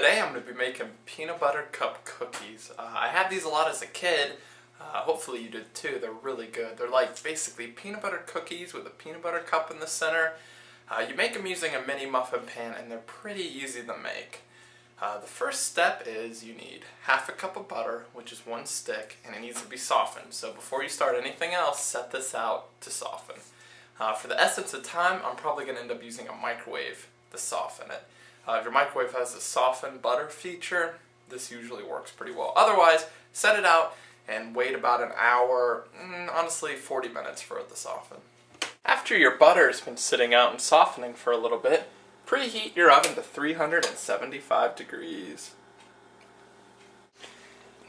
Today I'm going to be making peanut butter cup cookies. I had these a lot as a kid. Hopefully you did too. They're really good. They're like basically peanut butter cookies with a peanut butter cup in the center. You make them using a mini muffin pan and they're pretty easy to make. The first step is you need half a cup of butter, which is 1 stick, and it needs to be softened. So before you start anything else, set this out to soften. For the essence of time, I'm probably going to end up using a microwave to soften it. If your microwave has a soften butter feature, this usually works pretty well. Otherwise, set it out and wait about an hour, honestly 40 minutes for it to soften. After your butter has been sitting out and softening for a little bit, preheat your oven to 375 degrees.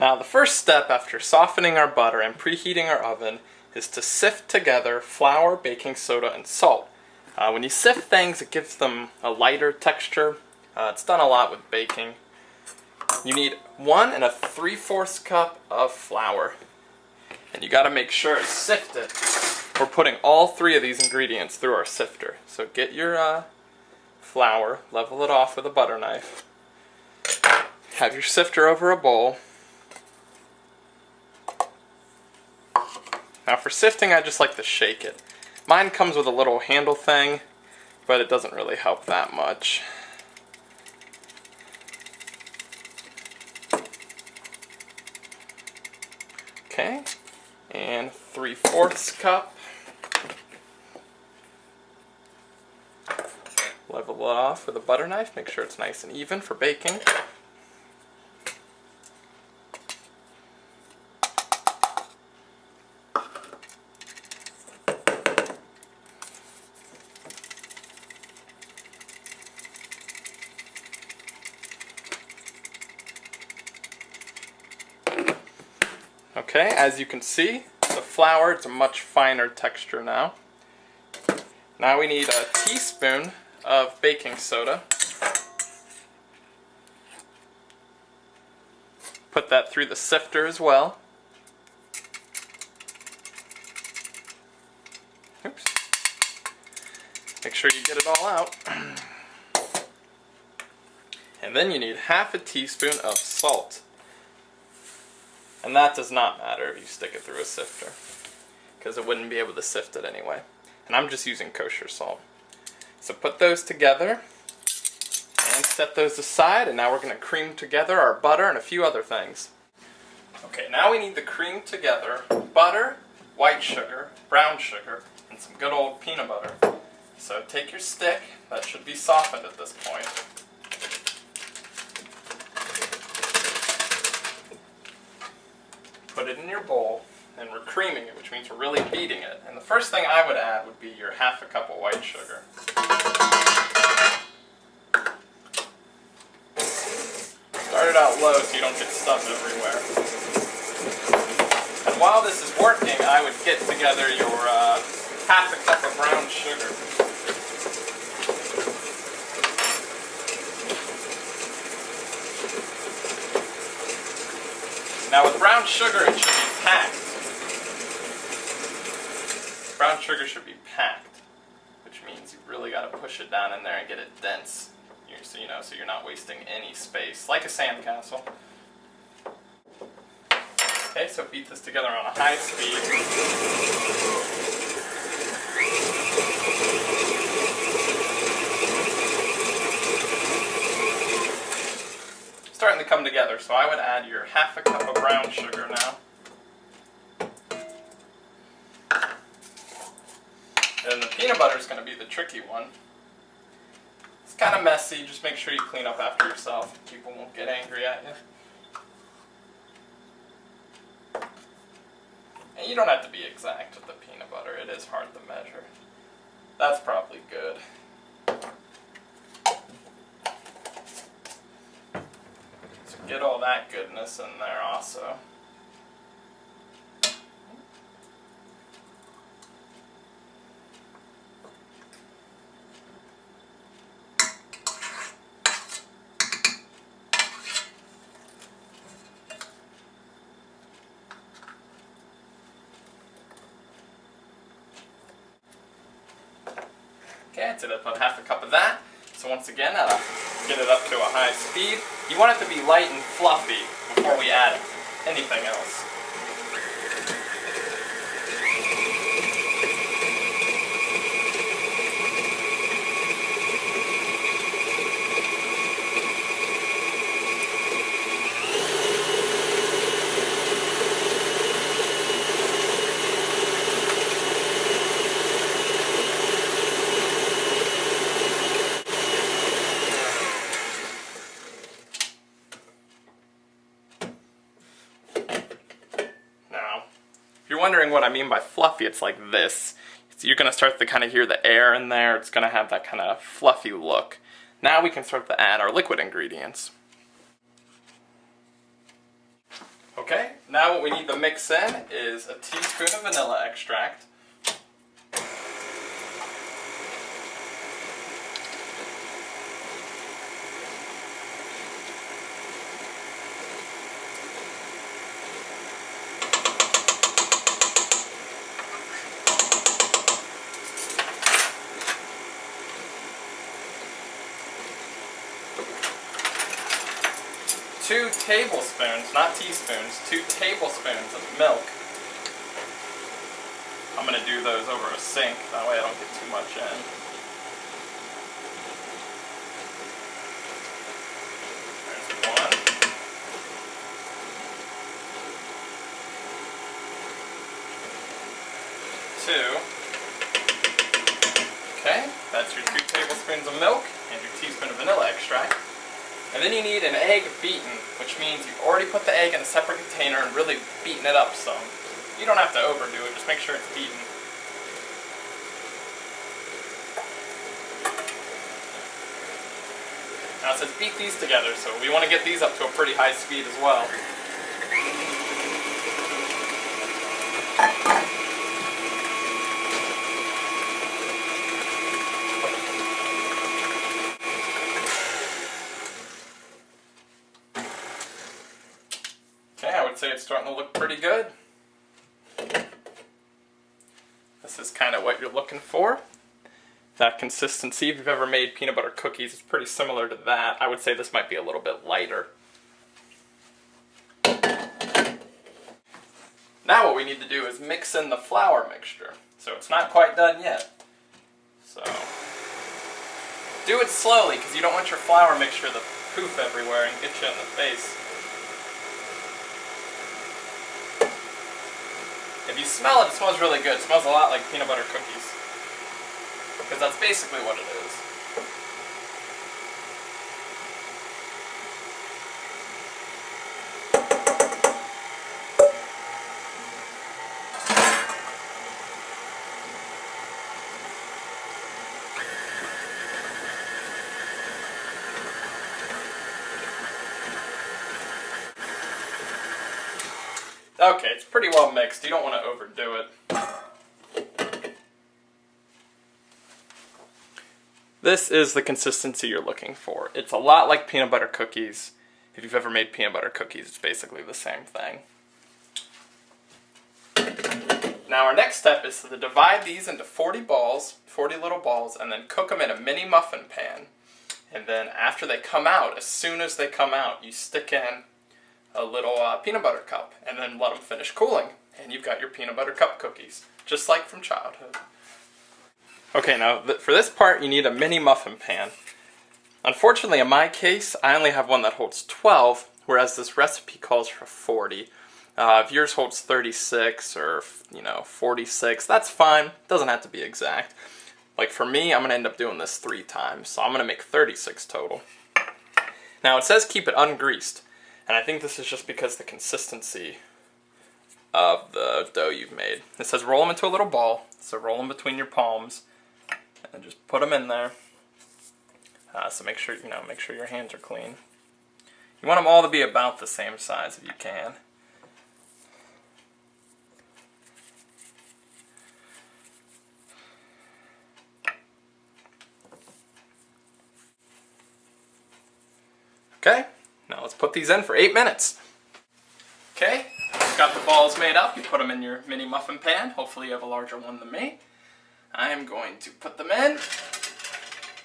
Now the first step after softening our butter and preheating our oven is to sift together flour, baking soda, and salt. When you sift things, it gives them a lighter texture. It's done a lot with baking. You need 1 3/4 cup of flour. And you gotta make sure it's sifted. We're putting all 3 of these ingredients through our sifter. So get your flour, level it off with a butter knife. Have your sifter over a bowl. Now for sifting, I just like to shake it. Mine comes with a little handle thing, but it doesn't really help that much. Okay, and 3/4 cup. Level it off with a butter knife, make sure it's nice and even for baking. Okay, as you can see, the flour, it's a much finer texture now. Now we need a teaspoon of baking soda. Put that through the sifter as well. Oops. Make sure you get it all out. And then you need half a teaspoon of salt. And that does not matter if you stick it through a sifter, because it wouldn't be able to sift it anyway. And I'm just using kosher salt. So put those together and set those aside, and now we're going to cream together our butter and a few other things. Okay, now we need to cream together butter, white sugar, brown sugar, and some good old peanut butter. So take your stick, that should be softened at this point. Put it in your bowl, and we're creaming it, which means we're really beating it. And the first thing I would add would be your half a cup of white sugar. Start it out low so you don't get stuff everywhere. And while this is working, I would get together your half a cup of brown sugar. Now with brown sugar, it should be packed. Brown sugar should be packed, which means you really got to push it down in there and get it dense, so you're not wasting any space, like a sandcastle. Okay, so beat this together on a high speed. Starting to come together, so I would add your half a cup of brown sugar now. And the peanut butter is going to be the tricky one. It's kind of messy, just make sure you clean up after yourself. People won't get angry at you. And you don't have to be exact with the peanut butter, it is hard to measure. That's probably good. Get all that goodness in there also. Okay, I'd say that's about half a cup of that. So So once again, get it up to a high speed. You want it to be light and fluffy before we add anything else. If you're wondering what I mean by fluffy, it's like this. So you're going to start to kind of hear the air in there. It's going to have that kind of fluffy look. Now we can start to add our liquid ingredients. Okay, now what we need to mix in is a teaspoon of vanilla extract. 2 tablespoons, not teaspoons, 2 tablespoons of milk. I'm going to do those over a sink, that way I don't get too much in. There's 1. Two. Okay, that's your 2 tablespoons of milk and your teaspoon of vanilla extract. And then you need an egg beaten, which means you've already put the egg in a separate container and really beaten it up some. You don't have to overdo it, just make sure it's beaten. Now it says beat these together, so we want to get these up to a pretty high speed as well. Okay, I would say it's starting to look pretty good. This is kind of what you're looking for. That consistency, if you've ever made peanut butter cookies, it's pretty similar to that. I would say this might be a little bit lighter. Now what we need to do is mix in the flour mixture. So it's not quite done yet. So do it slowly, because you don't want your flour mixture to poof everywhere and get you in the face. If you smell it, it smells really good. It smells a lot like peanut butter cookies. Because that's basically what it is. Okay, it's pretty well mixed. You don't want to overdo it. This is the consistency you're looking for. It's a lot like peanut butter cookies. If you've ever made peanut butter cookies, it's basically the same thing. Now our next step is to divide these into 40 balls, 40 little balls, and then cook them in a mini muffin pan. And then after they come out, as soon as they come out, you stick in a little peanut butter cup, and then let them finish cooling. And you've got your peanut butter cup cookies, just like from childhood. Okay, now for this part you need a mini muffin pan. Unfortunately in my case, I only have one that holds 12, whereas this recipe calls for 40. If yours holds 36 or 46, that's fine. It doesn't have to be exact. Like for me, I'm going to end up doing this 3 times, so I'm going to make 36 total. Now it says keep it ungreased, and I think this is just because the consistency of the dough you've made. It says roll them into a little ball, so roll them between your palms, and just put them in there. So make sure your hands are clean. You want them all to be about the same size if you can. Okay, now let's put these in for 8 minutes. Okay, got the balls made up. You put them in your mini muffin pan. Hopefully you have a larger one than me. I am going to put them in.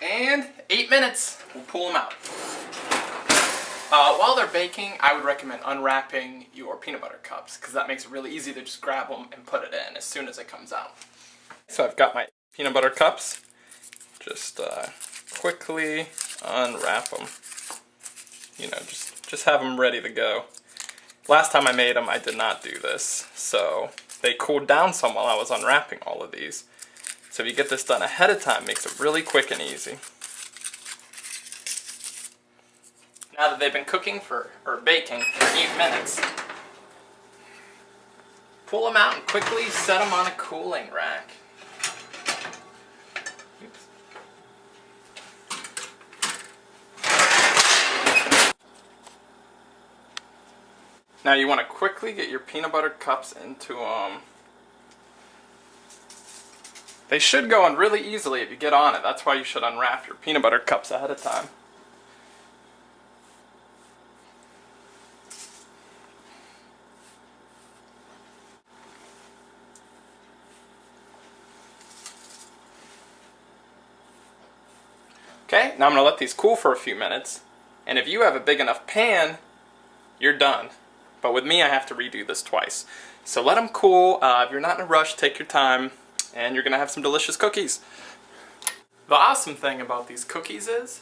And 8 minutes, we'll pull them out. While they're baking, I would recommend unwrapping your peanut butter cups because that makes it really easy to just grab them and put it in as soon as it comes out. So I've got my peanut butter cups. Just quickly unwrap them. You know, just have them ready to go. Last time I made them, I did not do this, so they cooled down some while I was unwrapping all of these. So if you get this done ahead of time, it makes it really quick and easy. Now that they've been cooking or baking for 8 minutes, pull them out and quickly set them on a cooling rack. Oops. Now you want to quickly get your peanut butter cups into them. They should go on really easily if you get on it. That's why you should unwrap your peanut butter cups ahead of time. Okay, now I'm going to let these cool for a few minutes. And if you have a big enough pan, you're done. But with me, I have to redo this twice. So let them cool. If you're not in a rush, take your time. And you're going to have some delicious cookies. The awesome thing about these cookies is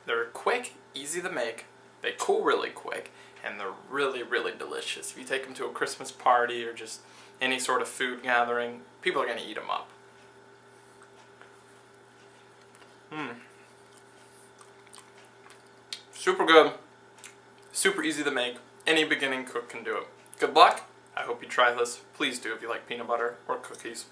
they're quick, easy to make, they cool really quick, and they're really, really delicious. If you take them to a Christmas party or just any sort of food gathering, people are going to eat them up. Super good, super easy to make, any beginning cook can do it. Good luck, I hope you try this. Please do if you like peanut butter or cookies.